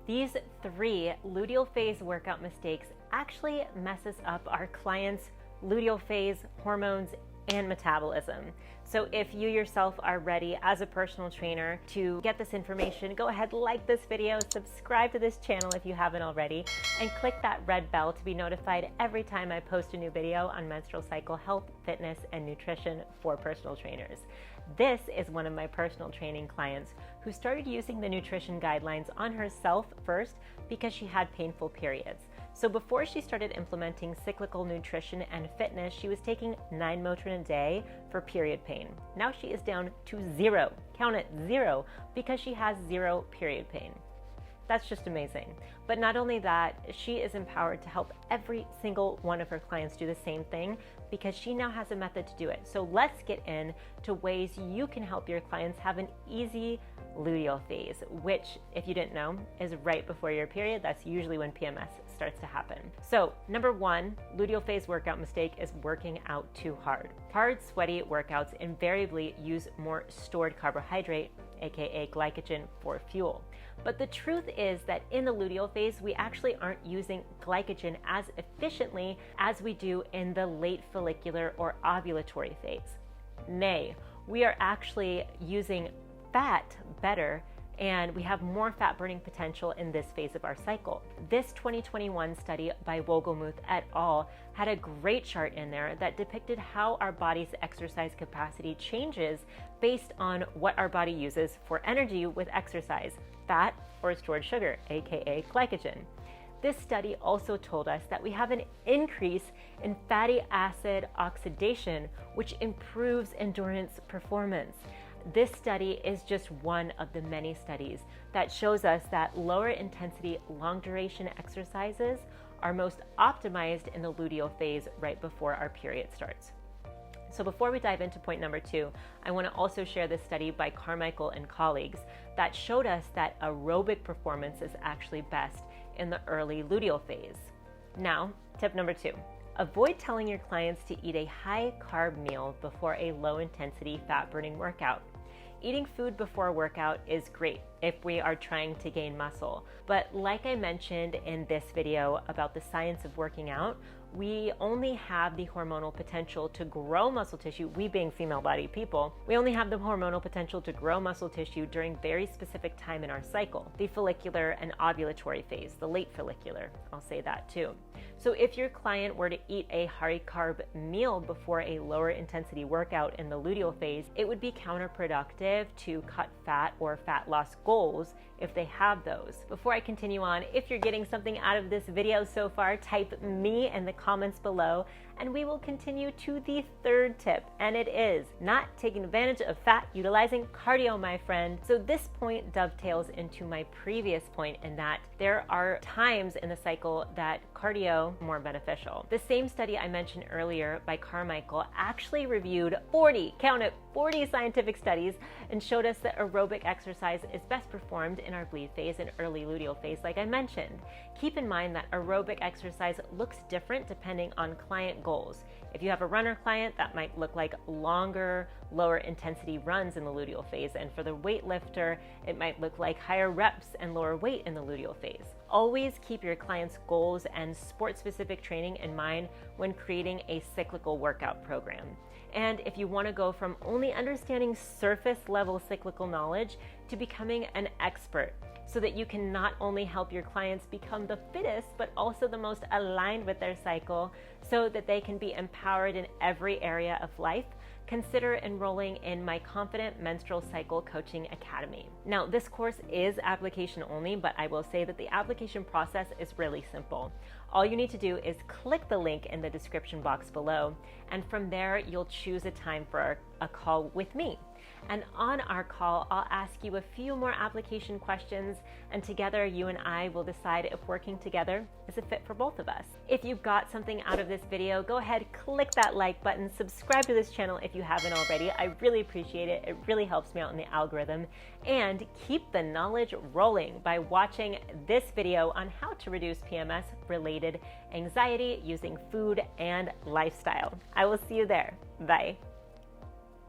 These 3 luteal phase workout mistakes actually messes up our clients' luteal phase, hormones, and metabolism. So if you yourself are ready as a personal trainer to get this information, go ahead, like this video, subscribe to this channel if you haven't already, and click that red bell to be notified every time I post a new video on menstrual cycle health, fitness, and nutrition for personal trainers. This is one of my personal training clients who started using the nutrition guidelines on herself first because she had painful periods. So before she started implementing cyclical nutrition and fitness, she was taking 9 Motrin a day for period pain. Now she is down to 0, count it, 0, because she has 0 period pain. That's just amazing. But not only that, she is empowered to help every single one of her clients do the same thing because she now has a method to do it. So let's get into ways you can help your clients have an easy luteal phase, which, if you didn't know, is right before your period. That's usually when PMS starts to happen. So number 1, luteal phase workout mistake is working out too hard. Hard, sweaty workouts invariably use more stored carbohydrate, aka glycogen, for fuel. But the truth is that in the luteal phase, we actually aren't using glycogen as efficiently as we do in the late follicular or ovulatory phase. Nay, we are actually using fat better, and we have more fat burning potential in this phase of our cycle. This 2021 study by Wogelmuth et al. Had a great chart in there that depicted how our body's exercise capacity changes based on what our body uses for energy with exercise, fat or stored sugar, aka glycogen. This study also told us that we have an increase in fatty acid oxidation, which improves endurance performance. This study is just one of the many studies that shows us that lower intensity, long duration exercises are most optimized in the luteal phase right before our period starts. So before we dive into point number 2, I want to also share this study by Carmichael and colleagues that showed us that aerobic performance is actually best in the early luteal phase. Now, tip number 2. Avoid telling your clients to eat a high carb meal before a low intensity fat burning workout. Eating food before a workout is great if we are trying to gain muscle. But like I mentioned in this video about the science of working out, we only have the hormonal potential to grow muscle tissue, we being female-bodied people, we only have the hormonal potential to grow muscle tissue during very specific time in our cycle, the follicular and ovulatory phase, the late follicular, I'll say that too. So if your client were to eat a high carb meal before a lower intensity workout in the luteal phase, it would be counterproductive to cut fat or fat loss goals if they have those. Before I continue on, if you're getting something out of this video so far, type me in the comments below and we will continue to the 3rd tip, and it is not taking advantage of fat, utilizing cardio, my friend. So this point dovetails into my previous point in that there are times in the cycle that cardio is more beneficial. The same study I mentioned earlier by Carmichael actually reviewed 40, count it, 40 scientific studies and showed us that aerobic exercise is best performed in our bleed phase and early luteal phase, like I mentioned. Keep in mind that aerobic exercise looks different depending on client goals. If you have a runner client, that might look like longer, lower intensity runs in the luteal phase, and for the weightlifter, it might look like higher reps and lower weight in the luteal phase. Always keep your clients' goals and sport-specific training in mind when creating a cyclical workout program. And if you want to go from only understanding surface level cyclical knowledge to becoming an expert, so that you can not only help your clients become the fittest, but also the most aligned with their cycle so that they can be empowered in every area of life, consider enrolling in my Confident Menstrual Cycle Coaching Academy. Now, this course is application only, but I will say that the application process is really simple. All you need to do is click the link in the description box below, and from there, you'll choose a time for a call with me. And on our call, I'll ask you a few more application questions, and together you and I will decide if working together is a fit for both of us. If you got something out of this video, go ahead, click that like button, subscribe to this channel if you haven't already. I really appreciate it. It really helps me out in the algorithm. And keep the knowledge rolling by watching this video on how to reduce PMS-related anxiety using food and lifestyle. I will see you there. Bye.